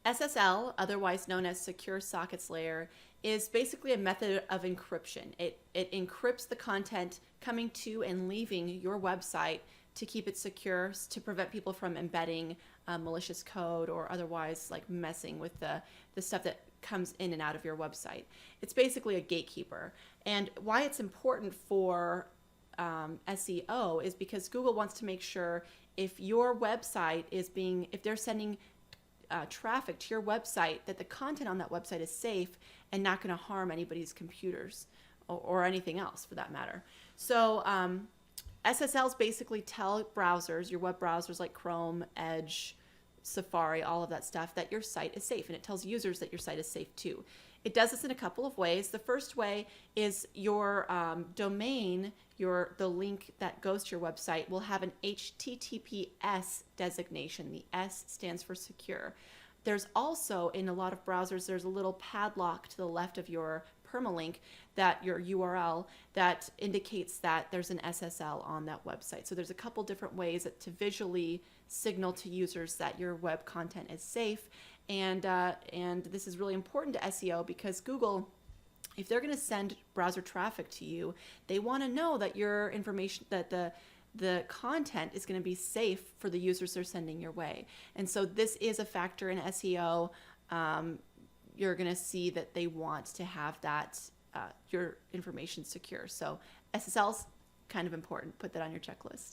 SSL, otherwise known as Secure Sockets Layer, is basically a method of encryption. It encrypts the content coming to and leaving your website to keep it secure, to prevent people from embedding malicious code or otherwise like messing with the stuff that comes in and out of your website. It's basically a gatekeeper. And why it's important for SEO is because Google wants to make sure if your website is if they're sending traffic to your website, that the content on that website is safe and not going to harm anybody's computers or anything else for that matter. So SSLs basically tell browsers, your web browsers like Chrome, Edge, Safari, all of that stuff, that your site is safe, and it tells users that your site is safe too. It does this in a couple of ways. The first way is your domain, the link that goes to your website will have an HTTPS designation. The S stands for secure. There's also, in a lot of browsers, there's a little padlock to the left of your permalink, that your URL, that indicates that there's an SSL on that website. So there's a couple different ways to visually signal to users that your web content is safe. And this is really important to SEO because Google, if they're going to send browser traffic to you, they want to know that your information, that the content is going to be safe for the users they're sending your way. And so this is a factor in SEO. You're going to see that they want to have that your information secure. So SSL's kind of important. Put that on your checklist.